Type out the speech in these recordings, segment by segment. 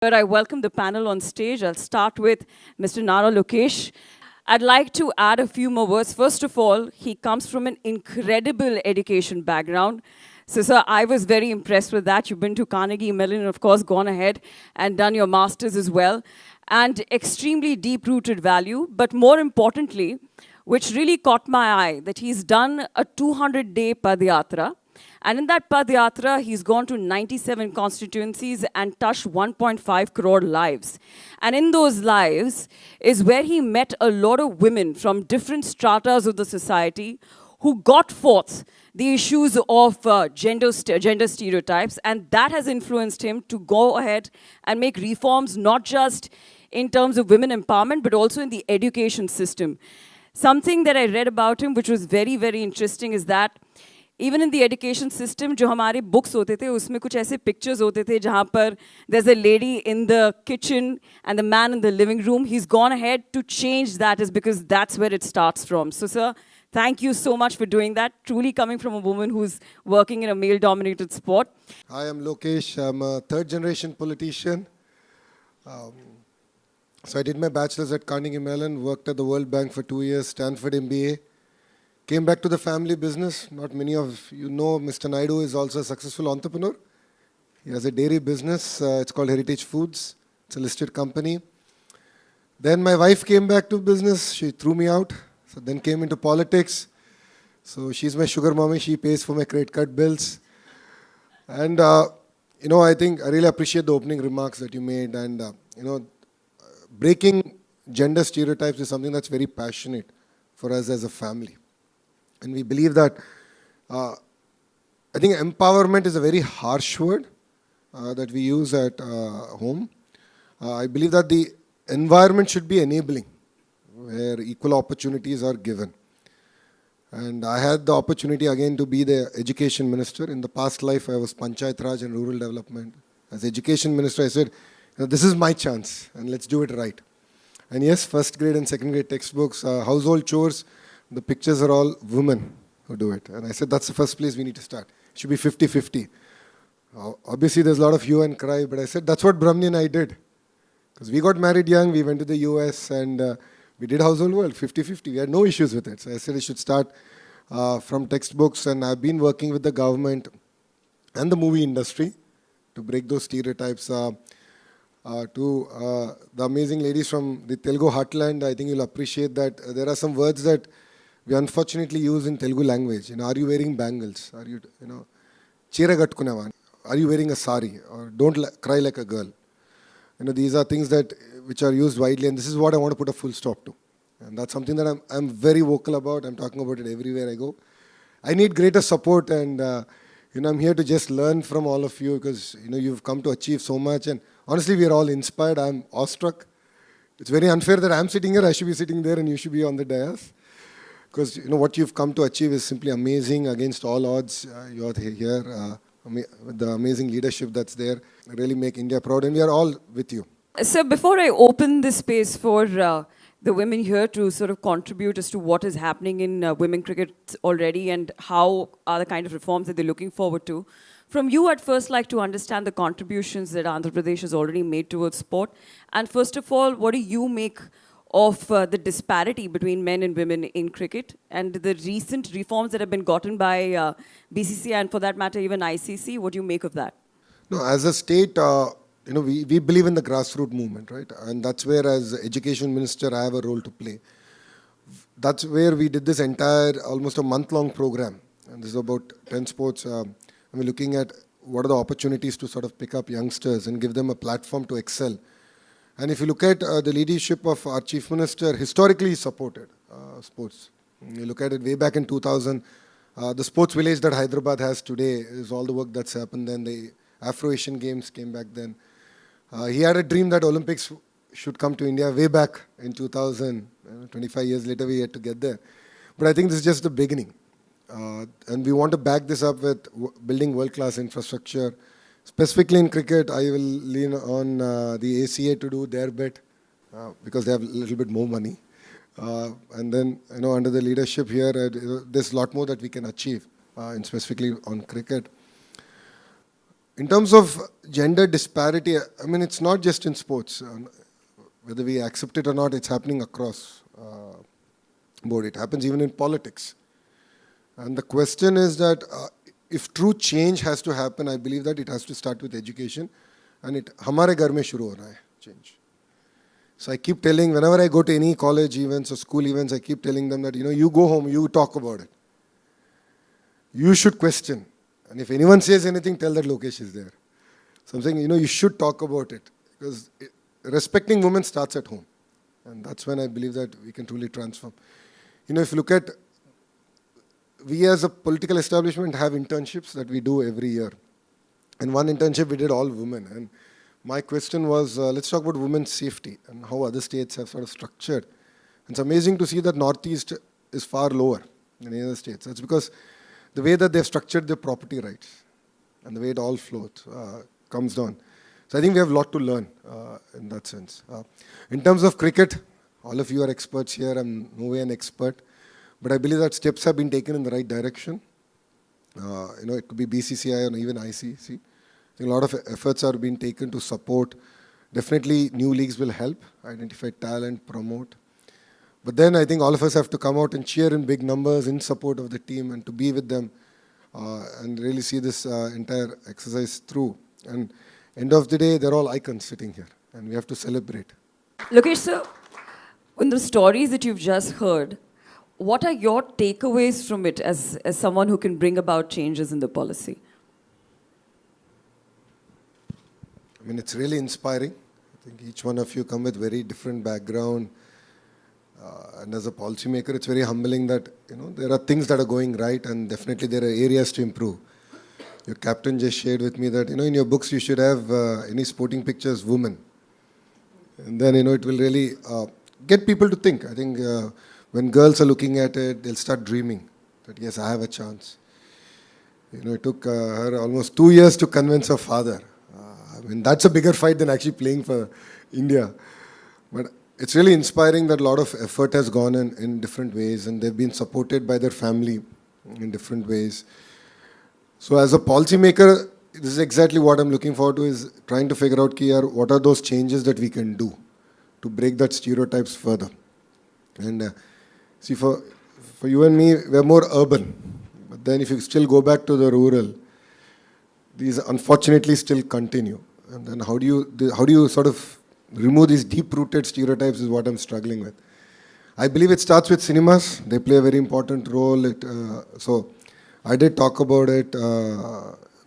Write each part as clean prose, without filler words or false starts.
I welcome the panel on stage. I'll start with Mr. Nara Lokesh. I'd like to add a few more words. First of all, he comes from an incredible education background. So, sir, I was very impressed with that. You've been to Carnegie Mellon and, of course, gone ahead and done your master's as well. And extremely deep-rooted value. But more importantly, which really caught my eye, that he's done a 200-day Padayatra. And in that Padayatra, he's gone to 97 constituencies and touched 1.5 crore lives. And in those lives is where he met a lot of women from different stratas of the society who got forth the issues of gender stereotypes. And that has influenced him to go ahead and make reforms, not just in terms of women empowerment, but also in the education system. Something that I read about him, which was very, very interesting, is that even in the education system, जो हमारे books होते थे, उसमें कुछ ऐसे pictures होते थे जहाँ पर there's a lady in the kitchen and the man in the living room. He's gone ahead to change that, is because that's where it starts from. So, sir, thank you so much for doing that. Truly coming from a woman who's working in a male-dominated sport. Hi, I'm Lokesh. I'm a third-generation politician. So I did my bachelor's at Carnegie Mellon, worked at the World Bank for 2 years, Stanford MBA. Came back to the family business. Not many of you know Mr. Naidu is also a successful entrepreneur. He has a dairy business. It's called Heritage Foods. It's a listed company. Then my wife came back to business. She threw me out. So then came into politics. So she's my sugar mommy. She pays for my credit card bills. And, I think I really appreciate the opening remarks that you made. And, breaking gender stereotypes is something that's very passionate for us as a family. And we believe that, I think empowerment is a very harsh word that we use at home. I believe that the environment should be enabling, where equal opportunities are given. And I had the opportunity again to be the education minister. In the past life, I was Panchayat Raj and Rural Development. As education minister, I said, this is my chance and let's do it right. And yes, first grade and second grade textbooks, household chores, the pictures are all women who do it. And I said, that's the first place we need to start. It should be 50-50. Obviously, there's a lot of hue and cry, but I said, that's what Brahmani and I did. Because we got married young, we went to the US, and we did household work, 50-50. We had no issues with it. So I said, it should start from textbooks, and I've been working with the government and the movie industry to break those stereotypes. To the amazing ladies from the Telugu heartland, I think you'll appreciate that there are some words that we unfortunately use in Telugu language. Are you wearing bangles? Are you, chira kattuneva? Are you wearing a sari? Or don't cry like a girl. These are things which are used widely, and this is what I want to put a full stop to. And that's something that I'm very vocal about. I'm talking about it everywhere I go. I need greater support, and I'm here to just learn from all of you, because you've come to achieve so much, and honestly, we are all inspired. I'm awestruck. It's very unfair that I'm sitting here, I should be sitting there, and you should be on the dais. Because what you've come to achieve is simply amazing against all odds. You're here with the amazing leadership that's there. Really make India proud, and we are all with you. So before I open the space for the women here to sort of contribute as to what is happening in women cricket already and how are the kind of reforms that they're looking forward to, from you, I'd first like to understand the contributions that Andhra Pradesh has already made towards sport. And first of all, what do you make of the disparity between men and women in cricket and the recent reforms that have been gotten by BCCI and, for that matter, even ICC? What do you make of that? No, as a state, we believe in the grassroots movement, right? And that's where, as education minister, I have a role to play. That's where we did this entire, almost a month-long program. And this is about 10 sports. We're looking at what are the opportunities to sort of pick up youngsters and give them a platform to excel. And if you look at the leadership of our Chief Minister, historically he supported sports. You look at it way back in 2000, the sports village that Hyderabad has today is all the work that's happened then. The Afro-Asian Games came back then. He had a dream that Olympics should come to India way back in 2000. 25 years later, we had to get there. But I think this is just the beginning. And we want to back this up with building world-class infrastructure. Specifically in cricket, I will lean on the ACA to do their bit because they have a little bit more money. And then, under the leadership here, there's a lot more that we can achieve, and specifically on cricket. In terms of gender disparity, I mean, it's not just in sports. Whether we accept it or not, it's happening across board. It happens even in politics. And the question is that if true change has to happen, I believe that it has to start with education. And it हमारे घर में शुरू हो रहा है change. So I keep telling, whenever I go to any college events or school events, I keep telling them that, you go home, you talk about it. You should question. And if anyone says anything, tell that Lokesh is there. So I'm saying, you should talk about it. Because respecting women starts at home. And that's when I believe that we can truly transform. If you look at, we as a political establishment have internships that we do every year. And one internship we did all women. And my question was, let's talk about women's safety and how other states have sort of structured. And it's amazing to see that Northeast is far lower than any other states. That's because the way that they've structured their property rights and the way it all flows comes down. So I think we have a lot to learn in that sense. In terms of cricket, all of you are experts here. I'm no way an expert. But I believe that steps have been taken in the right direction. It could be BCCI or even ICC. I think a lot of efforts are being taken to support. Definitely new leagues will help, identify talent, promote. But then I think all of us have to come out and cheer in big numbers in support of the team and to be with them and really see this entire exercise through. And end of the day, they're all icons sitting here and we have to celebrate. Lokesh sir, in the stories that you've just heard, what are your takeaways from it as someone who can bring about changes in the policy? I mean, it's really inspiring. I think each one of you come with very different background. And as a policymaker, it's very humbling that, there are things that are going right and definitely there are areas to improve. Your captain just shared with me that, in your books you should have any sporting pictures, women. And then, it will really get people to think. I think when girls are looking at it, they'll start dreaming that, yes, I have a chance. It took her almost 2 years to convince her father. I mean, that's a bigger fight than actually playing for India. But it's really inspiring that a lot of effort has gone in different ways and they've been supported by their family in different ways. So as a policymaker, this is exactly what I'm looking forward to, is trying to figure out what are those changes that we can do to break that stereotypes further. And see, for you and me, we're more urban. But then if you still go back to the rural, these unfortunately still continue. And then how do you sort of remove these deep-rooted stereotypes is what I'm struggling with. I believe it starts with cinemas. They play a very important role. So I did talk about it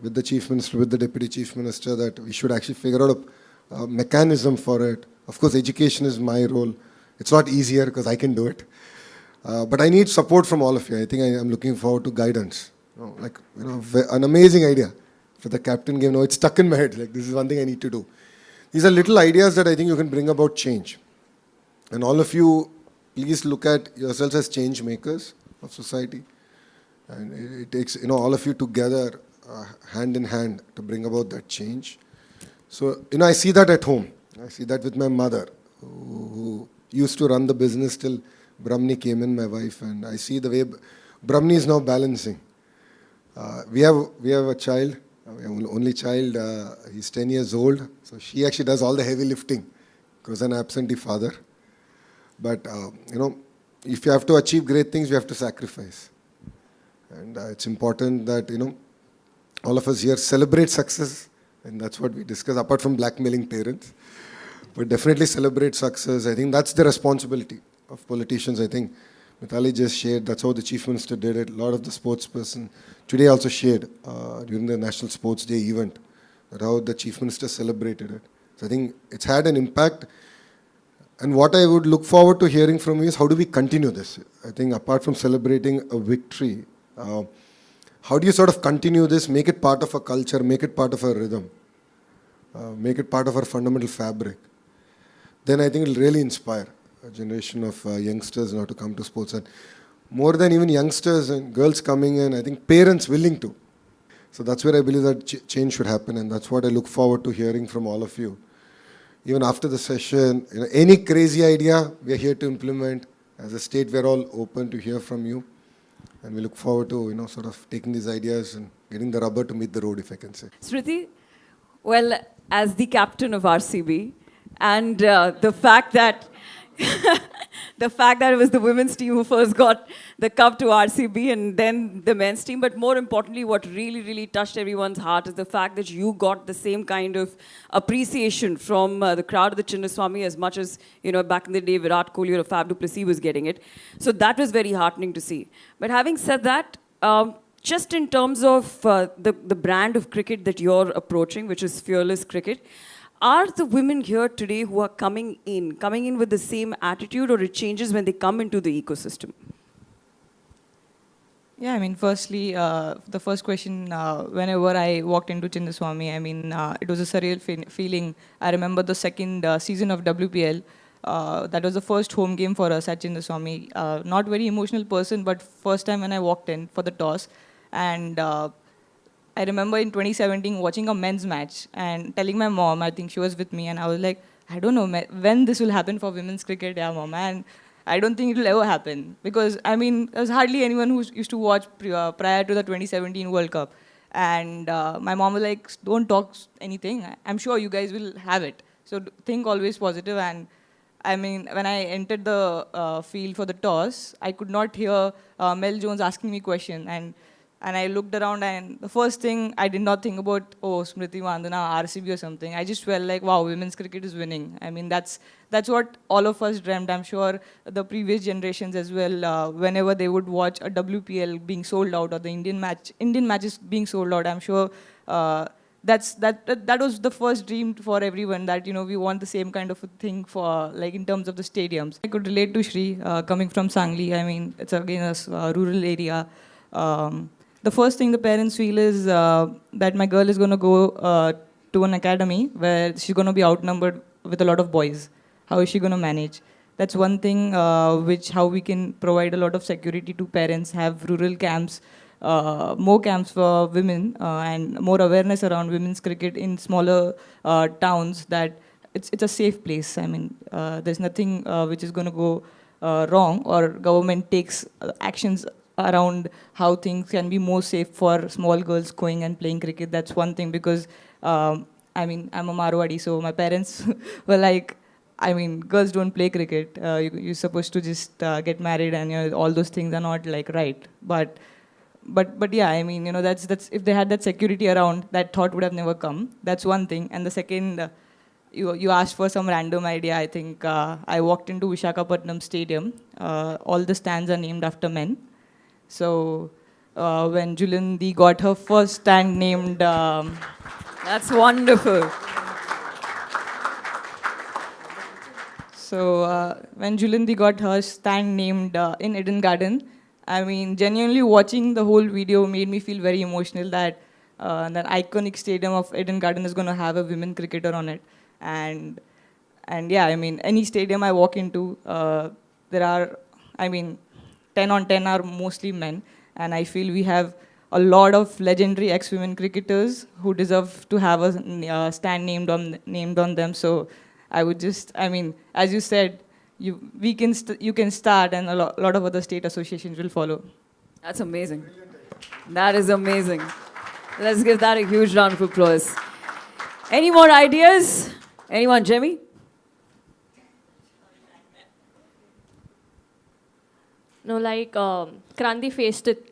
with the Chief Minister, with the Deputy Chief Minister, that we should actually figure out a mechanism for it. Of course, education is my role. It's not easier because I can do it. But I need support from all of you. I think I'm looking forward to guidance. An amazing idea. For the captain game, it's stuck in my head. This is one thing I need to do. These are little ideas that I think you can bring about change. And all of you, please look at yourselves as change makers of society. And it takes, all of you together, hand in hand, to bring about that change. So, I see that at home. I see that with my mother, who used to run the business till Brahmani came in, my wife. And I see the way Brahmani is now balancing. We have a child. Only child, he's 10 years old, so she actually does all the heavy lifting because an absentee father. But, if you have to achieve great things, you have to sacrifice. And it's important that, all of us here celebrate success, and that's what we discuss, apart from blackmailing parents. But definitely celebrate success. I think that's the responsibility of politicians. I think Mithali just shared, that's how the Chief Minister did it. A lot of the sportsperson today also shared during the National Sports Day event, that how the Chief Minister celebrated it. So I think it's had an impact. And what I would look forward to hearing from you is, how do we continue this? I think apart from celebrating a victory, how do you sort of continue this, make it part of a culture, make it part of a rhythm, make it part of our fundamental fabric? Then I think it'll really inspire a generation of youngsters now to come to sports. And more than even youngsters and girls coming in, I think parents willing to. So that's where I believe that change should happen, and that's what I look forward to hearing from all of you. Even after the session, any crazy idea, we are here to implement. As a state, we're all open to hear from you. And we look forward to, sort of taking these ideas and getting the rubber to meet the road, if I can say. Smriti, Well, as the captain of RCB, and the fact that the fact that it was the women's team who first got the cup to RCB and then the men's team, but more importantly, what really, really touched everyone's heart is the fact that you got the same kind of appreciation from the crowd of the Chinnaswamy as much as, back in the day, Virat Kohli or Fab du Plessis was getting it. So that was very heartening to see. But having said that, just in terms of the brand of cricket that you're approaching, which is fearless cricket, are the women here today who are coming in with the same attitude, or it changes when they come into the ecosystem? Yeah, I mean, firstly, the first question, whenever I walked into Chinnaswamy, I mean, it was a surreal feeling. I remember the second season of WPL. That was the first home game for us at Chinnaswamy. Not very emotional person, but first time when I walked in for the toss. And I remember in 2017 watching a men's match and telling my mom, I think she was with me, and I was like, I don't know when this will happen for women's cricket, yeah, mom. And I don't think it will ever happen. Because, I mean, there's hardly anyone who used to watch prior to the 2017 World Cup. And my mom was like, don't talk anything. I'm sure you guys will have it. So think always positive. And I mean, when I entered the field for the toss, I could not hear Mel Jones asking me question. And I looked around, and the first thing, I did not think about, oh, Smriti Mandana, RCB or something. I just felt like, wow, women's cricket is winning. I mean, that's what all of us dreamt. I'm sure the previous generations as well, whenever they would watch a WPL being sold out or the Indian matches being sold out, I'm sure that was the first dream for everyone, that, we want the same kind of a thing for, like, in terms of the stadiums. I could relate to Shri, coming from Sangli. I mean, it's again a rural area. The first thing the parents feel is that my girl is going to go to an academy where she's going to be outnumbered with a lot of boys. How is she going to manage? That's one thing how we can provide a lot of security to parents, have rural camps, more camps for women, and more awareness around women's cricket in smaller towns, that it's a safe place. I mean, there's nothing which is going to go wrong, or government takes actions around how things can be more safe for small girls going and playing cricket. That's one thing, because I mean, I'm a Marwadi, so my parents were like, I mean, girls don't play cricket. You're supposed to just get married, and all those things are not like right. But yeah, I mean, that's if they had that security around, that thought would have never come. That's one thing. And the second, you asked for some random idea. I think I walked into Visakhapatnam Stadium. All the stands are named after men. So when Julandi got her first stand named... That's wonderful. So when Julandi got her stand named in Eden Garden, I mean, genuinely watching the whole video made me feel very emotional that that iconic stadium of Eden Garden is going to have a women cricketer on it. And yeah, I mean, any stadium I walk into, there are, I mean, 10 on 10 are mostly men. And I feel we have a lot of legendary ex-women cricketers who deserve to have a stand named on them. So I would just, I mean, as you said, you can start, and a lot of other state associations will follow. That's amazing. That is amazing. Let's give that a huge round of applause. Any more ideas? Anyone, Jimmy? No, like Kranti faced it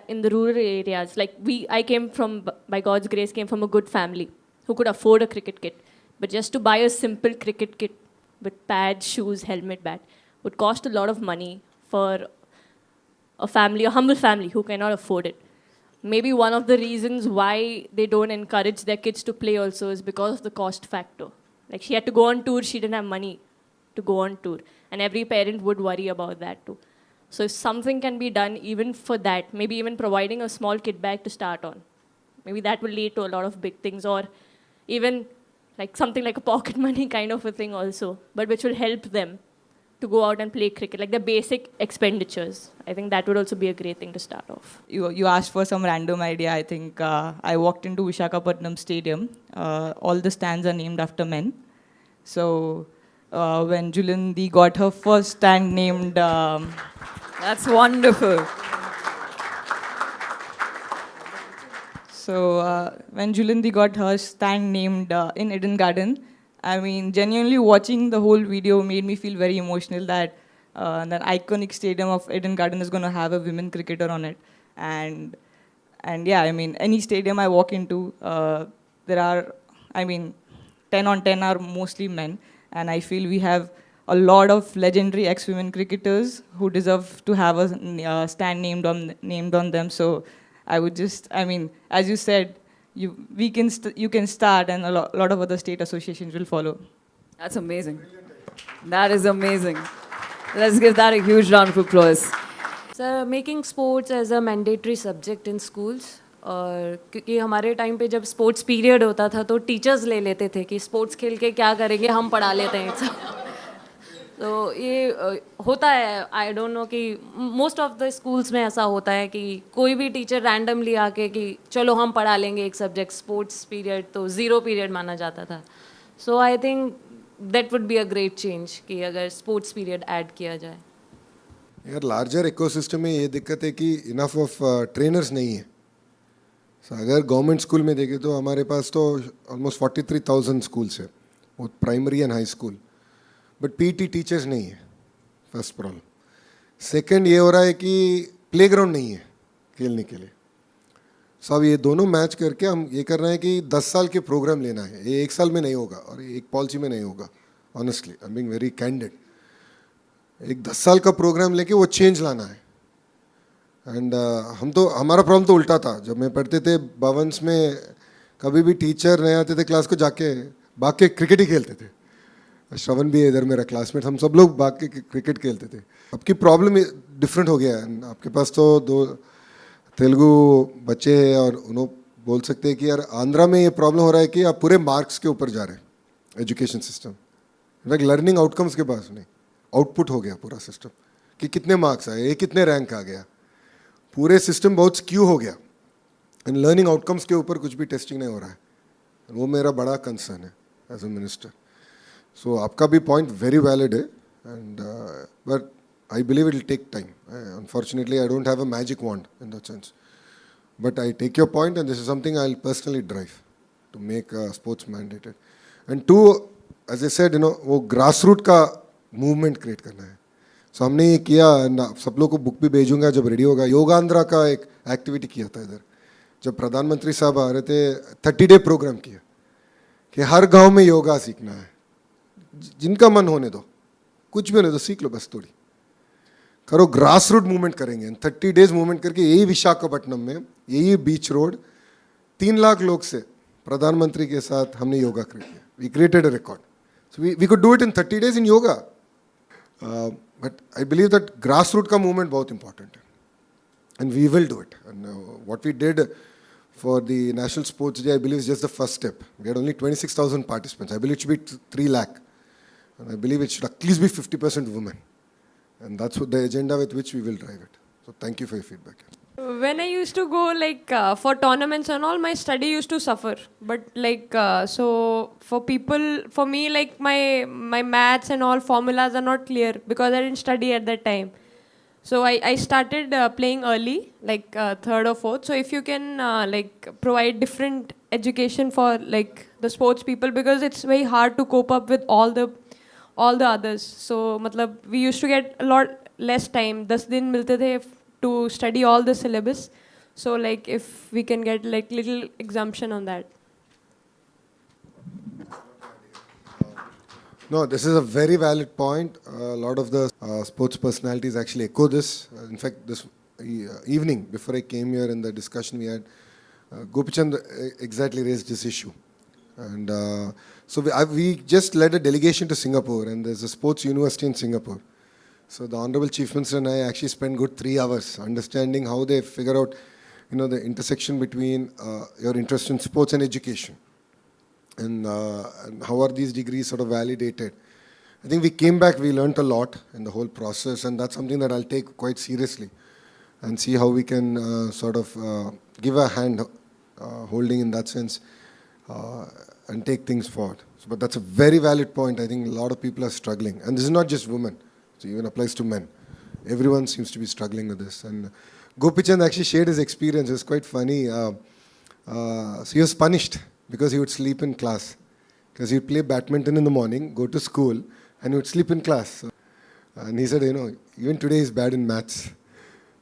in the rural areas. Like I came from, by God's grace, came from a good family who could afford a cricket kit. But just to buy a simple cricket kit with pads, shoes, helmet, bat would cost a lot of money for a family, a humble family who cannot afford it. Maybe one of the reasons why they don't encourage their kids to play also is because of the cost factor. Like, she had to go on tour, she didn't have money to go on tour. And every parent would worry about that too. So if something can be done even for that, maybe even providing a small kit bag to start on, maybe that will lead to a lot of big things, or even like something like a pocket money kind of a thing also, but which will help them to go out and play cricket, like the basic expenditures. I think that would also be a great thing to start off. You asked for some random idea. I think I walked into Visakhapatnam Stadium. All the stands are named after men. So when Julandi got her first stand named... That's wonderful. So when Julindi got her stand named in Eden Garden, I mean, genuinely watching the whole video made me feel very emotional that that iconic stadium of Eden Garden is going to have a women cricketer on it. And and yeah, I mean, any stadium I walk into, there are, I mean, 10 on 10 are mostly men. And I feel we have a lot of legendary ex-women cricketers who deserve to have a stand named on them. So I would just, I mean, as you said, you can start, and a lot of other state associations will follow. That's amazing. That is amazing. Let's give that a huge round of applause. Sir making sports as a mandatory subject in schools, और क्योंकि हमारे time पे जब sports period होता था तो teachers ले लेते थे कि स्पोर्ट्स खेल के क्या करेंगे, हम पढ़ा लेते हैं तो ये होता है, आई डोंट नो कि मोस्ट ऑफ द स्कूल्स में ऐसा होता है कि कोई भी टीचर रैंडमली आके कि चलो हम पढ़ा लेंगे एक सब्जेक्ट, स्पोर्ट्स पीरियड तो ज़ीरो पीरियड माना जाता था. So I think that would be a great change कि अगर स्पोर्ट्स पीरियड ऐड किया जाए. यार लार्जर इकोसिस्टम में ये दिक्कत है कि इनफ ऑफ ट्रेनर्स नहीं है. So, अगर गवर्नमेंट स्कूल में देखें तो हमारे पास तो ऑलमोस्ट 43,000 स्कूल्स है, वो primary and high school, but PT teachers नहीं है. First problem. सेकंड ये हो रहा है कि प्लेग्राउंड नहीं है खेलने के लिए. सो अब ये दोनों मैच करके हम ये कर रहे हैं कि 10 साल के प्रोग्राम लेना है. ये एक साल में नहीं होगा और एक पॉलिसी में नहीं होगा. Honestly I am being very candid. एक 10 साल का प्रोग्राम लेके वो चेंज लाना है. एंड हम तो, हमारा प्रॉब्लम तो उल्टा था. जब मैं पढ़ते थे भवन्स में, कभी भी टीचर नहीं आते थे क्लास को, जाके भाग के क्रिकेट ही खेलते थे. श्रवण भी है इधर मेरा क्लासमेट, हम सब लोग भाग के क्रिकेट खेलते थे. अब की प्रॉब्लम डिफरेंट हो गया है. आपके पास तो 2 तेलुगु बच्चे हैं और उन्होंने बोल सकते हैं कि यार आंध्रा में ये प्रॉब्लम हो रहा है कि आप पूरे मार्क्स के ऊपर जा रहे हैं education system. In fact learning outcomes के पास नहीं, आउटपुट हो गया पूरा सिस्टम कि कितने मार्क्स आए, ये कितने रैंक आ गया. पूरे सिस्टम बहुत स्क्यू हो गया एंड लर्निंग आउटकम्स के ऊपर कुछ भी टेस्टिंग नहीं हो रहा है. वो मेरा बड़ा कंसर्न है एज अ मिनिस्टर. सो आपका भी पॉइंट वेरी वैलिड है, and but I believe it will take time. Unfortunately I don't have a magic wand in that sense, but I take your point and this is something I will personally drive to make sports mandated. And to, as I said, वो grass root का movement create करना है. सो हमने ये किया ना, सब लोग को बुक भी भेजूंगा जब रेडी होगा. योगांध्रा का एक एक्टिविटी किया था इधर, जब प्रधानमंत्री साहब आ रहे थे. 30 डे प्रोग्राम किया कि हर गांव में योगा सीखना है. जिनका मन होने दो, कुछ भी होने दो, सीख लो, बस थोड़ी करो. ग्रास रूट मूवमेंट करेंगे. 30 डेज मूवमेंट करके यही विशाखापट्टनम में, यही बीच रोड, 3 लाख लोग से प्रधानमंत्री के साथ हमने योगा किया. We created a record. So we could do it in 30 days in yoga. But I believe that grass root का मूवमेंट बहुत इंपॉर्टेंट है, and we will do it. And what we did for the National Sports Day, I believe, is just the first step. We had only 26,000 participants. I believe it should be 3 lakh. And I believe it should at least be 50% women. And that's what the agenda with which we will drive it. So thank you for your feedback. When I used to go for tournaments and all, my study used to suffer. But so for me, my maths and all formulas are not clear because I didn't study at that time. So I started playing early, 3rd or 4th. So if you can provide different education for the sports people, because it's very hard to cope up with all the others. So we used to get a lot less time. 10 दिन मिलते थे to study all the syllabus. So if we can get little exemption on that. No, this is a very valid point. A lot of the sports personalities actually echo this. In fact, this evening, before I came here in the discussion we had, Gopichand exactly raised this issue. And so we just led a delegation to Singapore, and there's a sports university in Singapore. So the Honorable Chief Minister and I actually spent good 3 hours understanding how they figure out, the intersection between your interest in sports and education. And how are these degrees sort of validated. I think we came back, we learned a lot in the whole process, and that's something that I'll take quite seriously and see how we can sort of give a hand holding in that sense and take things forward. But that's a very valid point. I think a lot of people are struggling. And this is not just women, it even applies to men. Everyone seems to be struggling with this. And Gopichand actually shared his experience. It's quite funny. So he was punished because he would sleep in class. Because he'd play badminton in the morning, go to school, and he would sleep in class. And he said, even today he's bad in maths.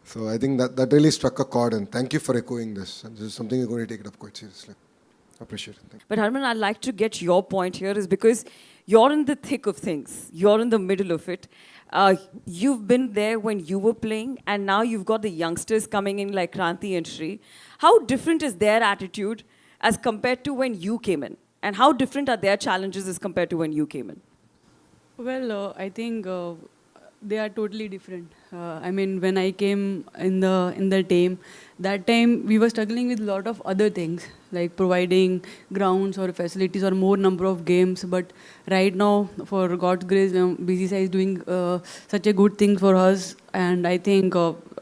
So I think that really struck a chord, and thank you for echoing this. And this is something we're going to take it up quite seriously. Appreciate it. Thank you. But Harman, I'd like to get your point here is because you're in the thick of things. You're in the middle of it. You've been there when you were playing, and now you've got the youngsters coming in like Kranti and Shri. How different is their attitude as compared to when you came in? And how different are their challenges as compared to when you came in? Well, I think they are totally different. I mean, when I came in the team, that time we were struggling with a lot of other things like providing grounds or facilities or more number of games. But right now, for God's grace, BCCI is doing such a good thing for us, and I think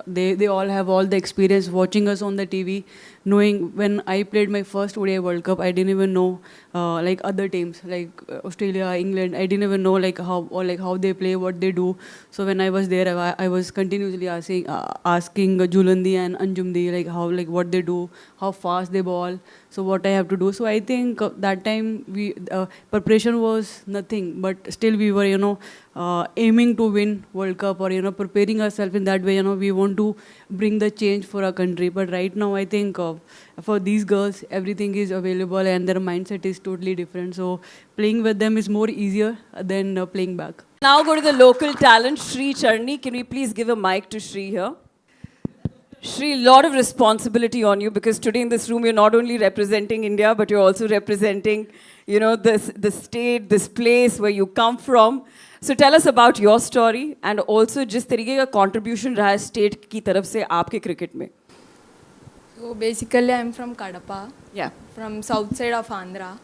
they all have all the experience watching us on the TV. Knowing when I played my first ODI World Cup, I didn't even know like other teams like Australia, England. I didn't even know like how they play, what they do. So when I was there, I was continuously asking Julandi and Anjumdi like what they do, how fast they ball, so what I have to do. So I think that time we preparation was nothing, but still we were aiming to win World Cup or preparing ourselves in that way. We want to bring the change for our country. But right now I think for these girls everything is available and their mindset is totally different. So playing with them is more easier than playing back. Now go to the local talent, Shri Charni. Can we please give a mic to Shri here? Shri, a lot of responsibility on you because today in this room you're not only representing India, but you're also representing, the state, this place where you come from. So tell us about your story and also जिस तरीके का contribution रहा है state की तरफ से आपके cricket में. So basically I'm from Kadapa. Yeah. From south side of Andhra.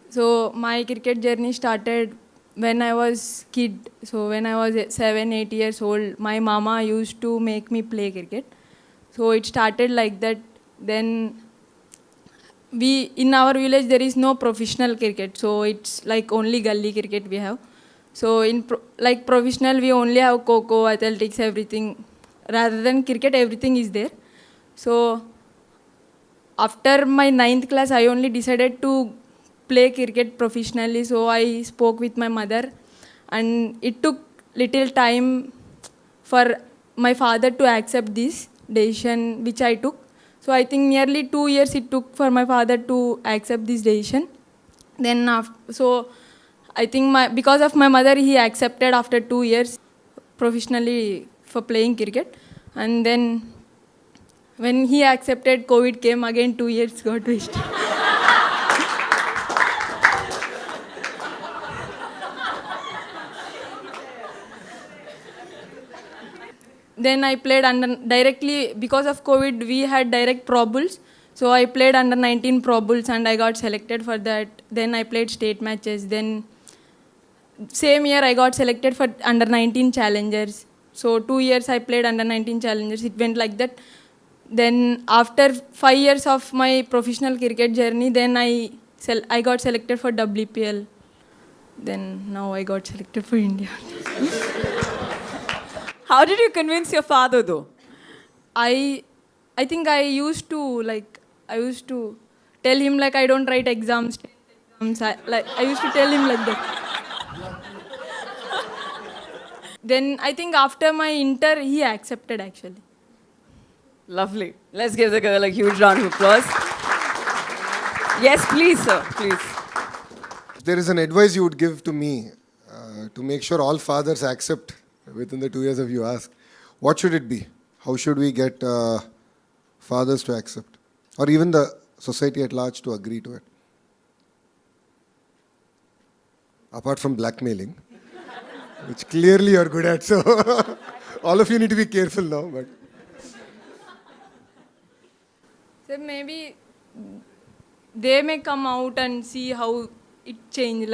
So my cricket journey started when I was kid. So when I was 7-8 years old, my mama used to make me play cricket. So it started like that. Then in our village there is no professional cricket. So it's like only gully cricket we have. So in professional we only have kho-kho, athletics, everything. Rather than cricket, everything is there. So after my 9th class, I only decided to play cricket professionally. So I spoke with my mother, and it took little time for my father to accept this decision which I took. So I think nearly 2 years it took for my father to accept this decision. Then I think because of my mother, he accepted after 2 years professionally for playing cricket. And then when he accepted, COVID came again, 2 years got wasted. Then I played directly, because of COVID, we had direct Pro Bulls. So I played under 19 Pro Bulls and I got selected for that. Then I played state matches. Then same year I got selected for under 19 challengers. So 2 years I played under 19 challengers. It went like that. Then after 5 years of my professional cricket journey, then I got selected for WPL. Then now I got selected for India. How did you convince your father though? I think I used to tell him I don't write exams. I used to tell him like that. Then I think after my inter, he accepted actually. Lovely. Let's give the girl a huge round of applause. Yes, please, sir. Please. If there is an advice you would give to me to make sure all fathers accept within the 2 years of you ask, what should it be? How should we get fathers to accept? Or even the society at large to agree to it? Apart from blackmailing, which clearly you're good at, so all of you need to be careful now. But so maybe they may come out and see how it changed.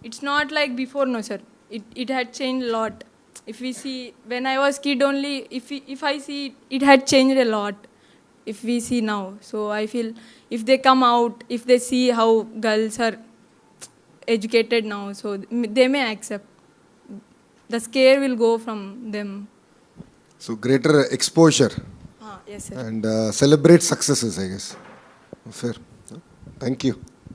It's not like before, no sir. It had changed a lot. If we see, when I was kid only, if I see, it had changed a lot. If we see now. So I feel if they come out, if they see how girls are educated now, so they may accept. The scare will go from them. So greater exposure. Yes, sir. And celebrate successes, I guess. Fair. Thank you.